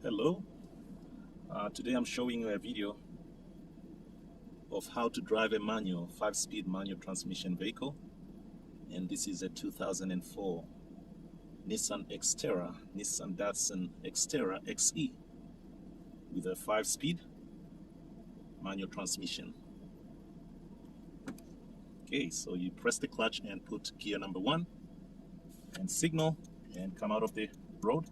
Hello, today I'm showing you a video of how to drive a manual 5-speed manual transmission vehicle, and this is a 2004 Nissan Datsun Xterra XE with a 5-speed manual transmission. Okay, so you press the clutch and put gear number 1 and signal and come out of the road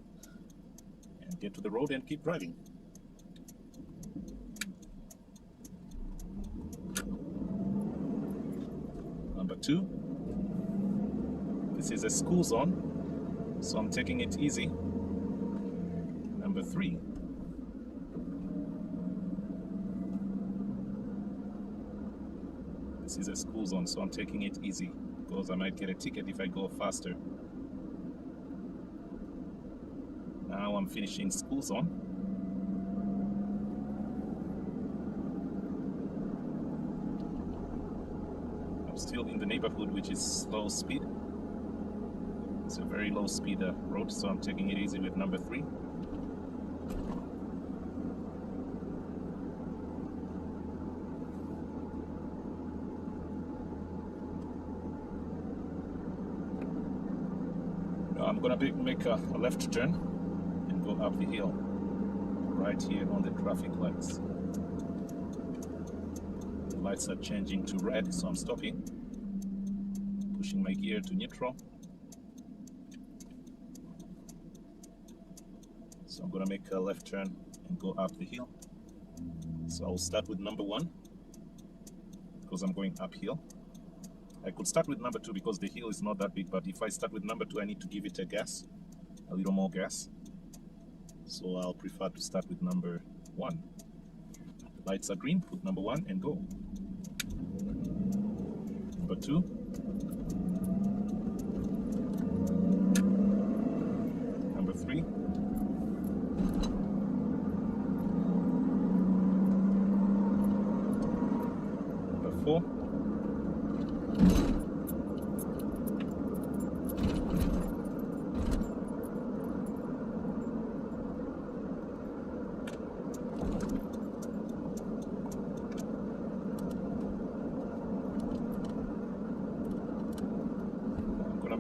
and get to the road and keep driving. Number 2, this is a school zone, so I'm taking it easy. Number 3, this is a school zone, so I'm taking it easy because I might get a ticket if I go faster. Now I'm finishing school zone. I'm still in the neighborhood, which is slow speed. It's a very low speed road, so I'm taking it easy with number 3. Now I'm gonna make a left turn and go up the hill right here on the traffic lights. The lights are changing to red, so I'm stopping, pushing my gear to neutral. So I'm gonna make a left turn and go up the hill. So I'll start with number 1 because I'm going uphill. I could start with number 2 because the hill is not that big, but if I start with number 2 I need to give it a little more gas. So I'll prefer to start with number 1. The lights are green, put number 1 and go. Number 2. Number 3. Number 4.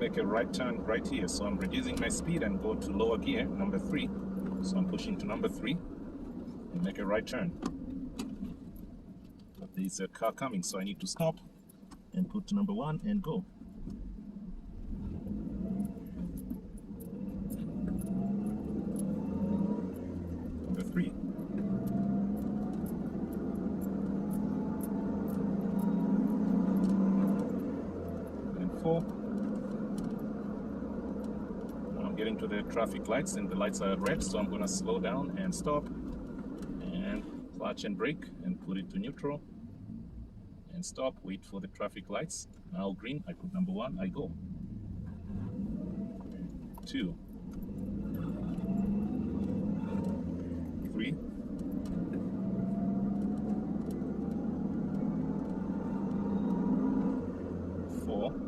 Make a right turn right here, so I'm reducing my speed and go to lower gear, number 3. So I'm pushing to number 3 and make a right turn. But there's a car coming, so I need to stop and put to number 1 and go. Number 3. And 4. Getting to the traffic lights and the lights are red, so I'm gonna slow down and stop and clutch and brake and put it to neutral and stop, wait for the traffic lights. Now green, I put number 1, I go. 2, 3, 4, 5.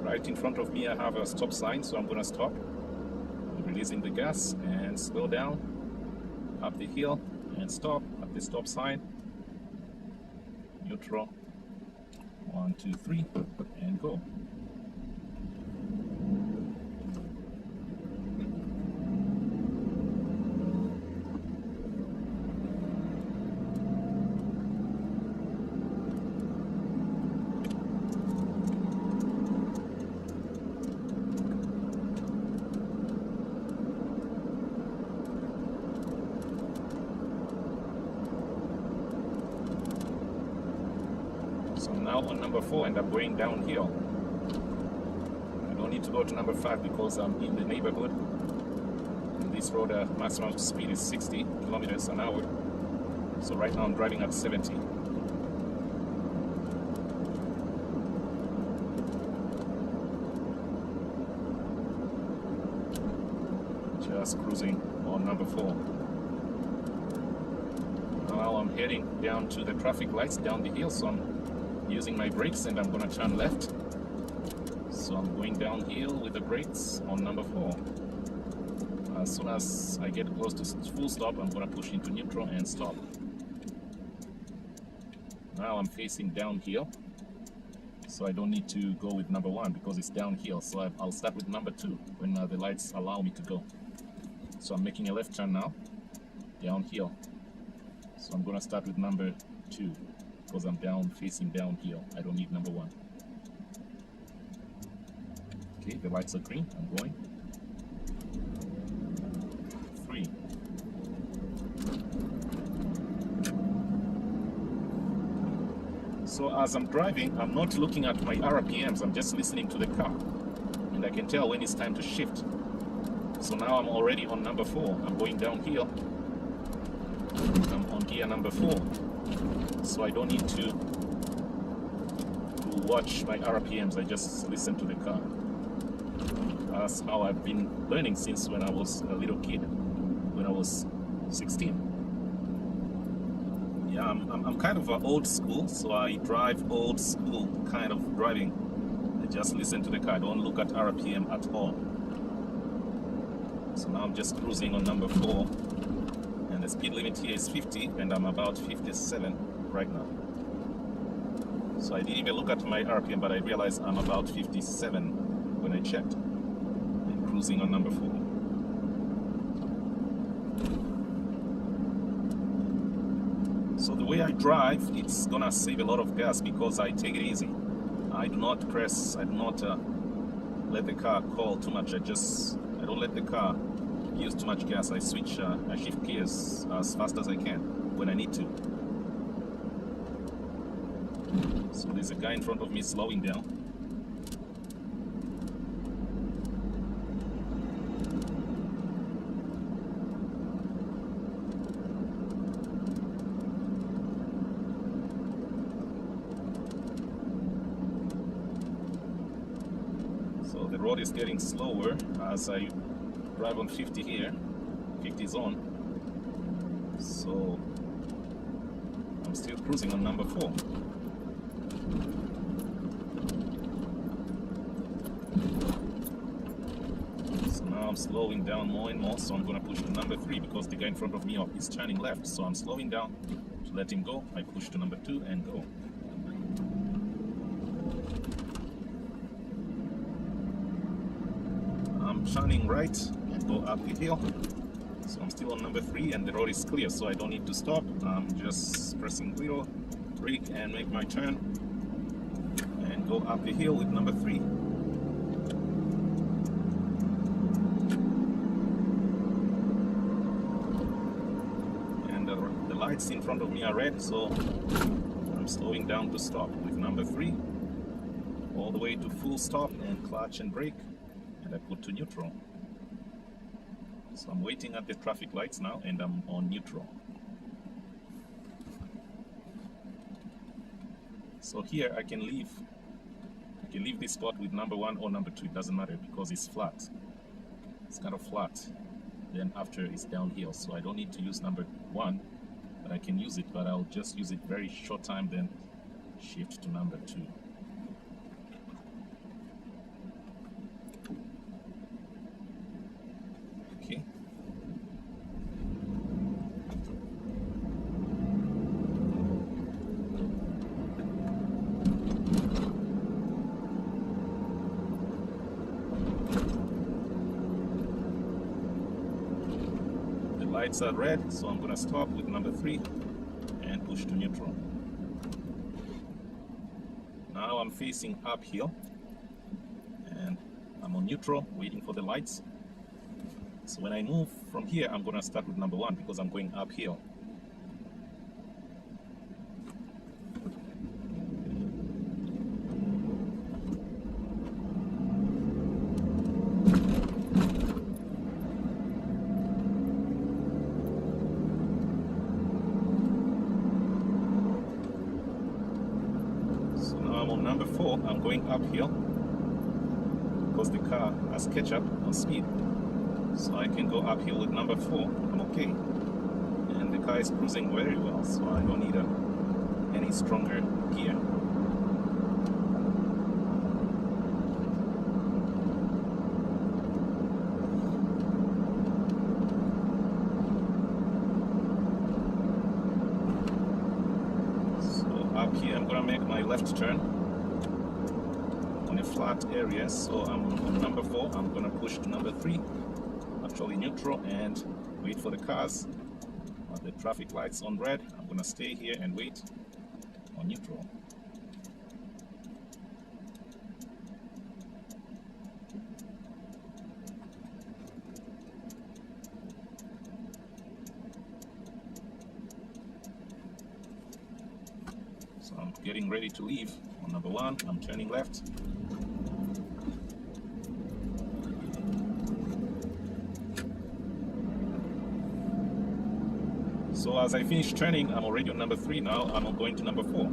Right in front of me I have a stop sign, so I'm going to stop. I'm releasing the gas and slow down up the hill and stop at the stop sign. Neutral. 1, 2, 3 and go. So now on number 4 and I'm going downhill. I don't need to go to number 5 because I'm in the neighborhood. And this road maximum speed is 60 kilometers an hour. So right now I'm driving at 70. Just cruising on number 4. now I'm heading down to the traffic lights down the hill, so I'm using my brakes and I'm gonna turn left. So I'm going downhill with the brakes on number 4. As soon as I get close to full stop, I'm gonna push into neutral and stop. Now I'm facing downhill, so I don't need to go with number 1 because it's downhill. So I'll start with number 2 when the lights allow me to go. So I'm making a left turn now, downhill. So I'm gonna start with number 2 because I'm facing downhill. I don't need number 1. Okay, the lights are green. I'm going. 3. So as I'm driving, I'm not looking at my RPMs. I'm just listening to the car, and I can tell when it's time to shift. So now I'm already on number 4. I'm going downhill. I'm on gear number 4, so I don't need to watch my RPMs. I just listen to the car. That's how I've been learning since when I was a little kid, when I was 16. Yeah, I'm kind of old school, so I drive old school kind of driving. I just listen to the car. I don't look at RPM at all. So now I'm just cruising on number 4, and the speed limit here is 50, and I'm about 57 right now. So I didn't even look at my RPM, but I realized I'm about 57 when I checked. And cruising on number 4. So the way I drive, it's gonna save a lot of gas because I take it easy. I do not press, I do not let the car call too much. I don't let the car use too much gas. I switch, I shift gears as fast as I can when I need to. So there's a guy in front of me slowing down. So the road is getting slower as I drive on 50 here. 50 is on. So I'm still cruising on number 4. So now I'm slowing down more and more, so I'm going to push to number 3 because the guy in front of me is turning left. So I'm slowing down to let him go. I push to number 2 and go. I'm turning right and go up the hill. So I'm still on number 3 and the road is clear, so I don't need to stop. I'm just pressing little brake and make my turn and go up the hill with number 3. And the lights in front of me are red, so I'm slowing down to stop with number 3 all the way to full stop and clutch and brake, and I put to neutral. So I'm waiting at the traffic lights now and I'm on neutral. So here I can leave this spot with number 1 or number 2, it doesn't matter because it's flat. It's kind of flat. Then after it's downhill, so I don't need to use number 1, but I can use it, but I'll just use it very short time, then shift to number 2. Okay. The lights are red, so I'm going to stop with number 3 and push to neutral. Now I'm facing uphill and I'm on neutral, waiting for the lights. So when I move from here, I'm going to start with number 1 because I'm going uphill. So now I'm on number 4. I'm going uphill because the car has catch up on speed. So I can go uphill with number 4, I'm okay. And the car is cruising very well, so I don't need any stronger gear. Up here, I'm gonna make my left turn on a flat area, so I'm on number 4. I'm gonna push to number 3, actually neutral, and wait for the cars. The traffic lights on red. I'm gonna stay here and wait on neutral. So I'm getting ready to leave on number 1. I'm turning left. So as I finish turning, I'm already on number 3 now. I'm going to number 4.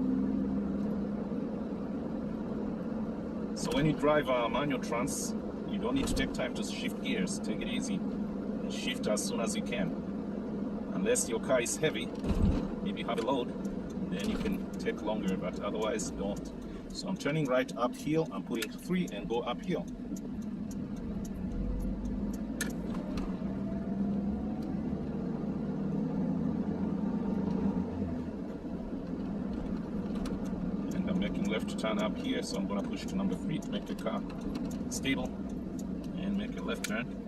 So when you drive a manual trans, you don't need to take time to shift gears. Take it easy and shift as soon as you can. Unless your car is heavy, maybe you have a load, then you can take longer, but otherwise don't. So I'm turning right uphill. I'm putting 3 and go uphill. And I'm making left turn up here, so I'm going to push to number 3 to make the car stable and make a left turn.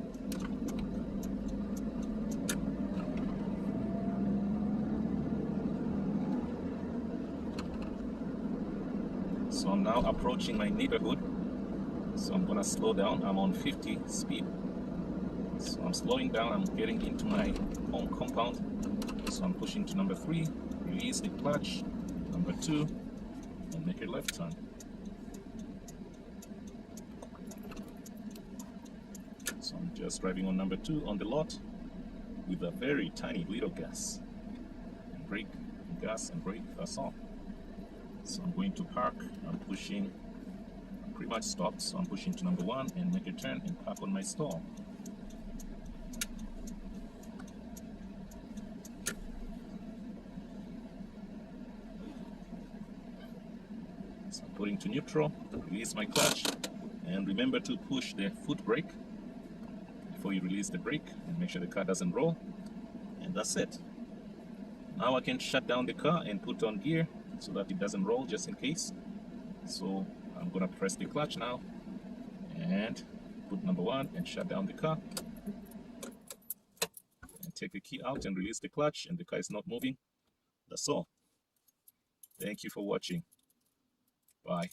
So I'm now approaching my neighborhood, so I'm gonna slow down. I'm on 50 speed, so I'm slowing down. I'm getting into my home compound, so I'm pushing to number 3, release the clutch, number 2, and make a left turn. So I'm just driving on number 2 on the lot with a very tiny little gas, and brake, gas and brake, that's all. So I'm going to park. I'm pushing, I'm pretty much stopped, so I'm pushing to number 1 and make a turn and park on my stall. So I'm putting to neutral, release my clutch, and remember to push the foot brake before you release the brake, and make sure the car doesn't roll. And that's it. Now I can shut down the car and put on gear so that it doesn't roll, just in case. So I'm gonna press the clutch now and put number 1 and shut down the car, and take the key out and release the clutch, and the car is not moving. That's all. Thank you for watching. Bye.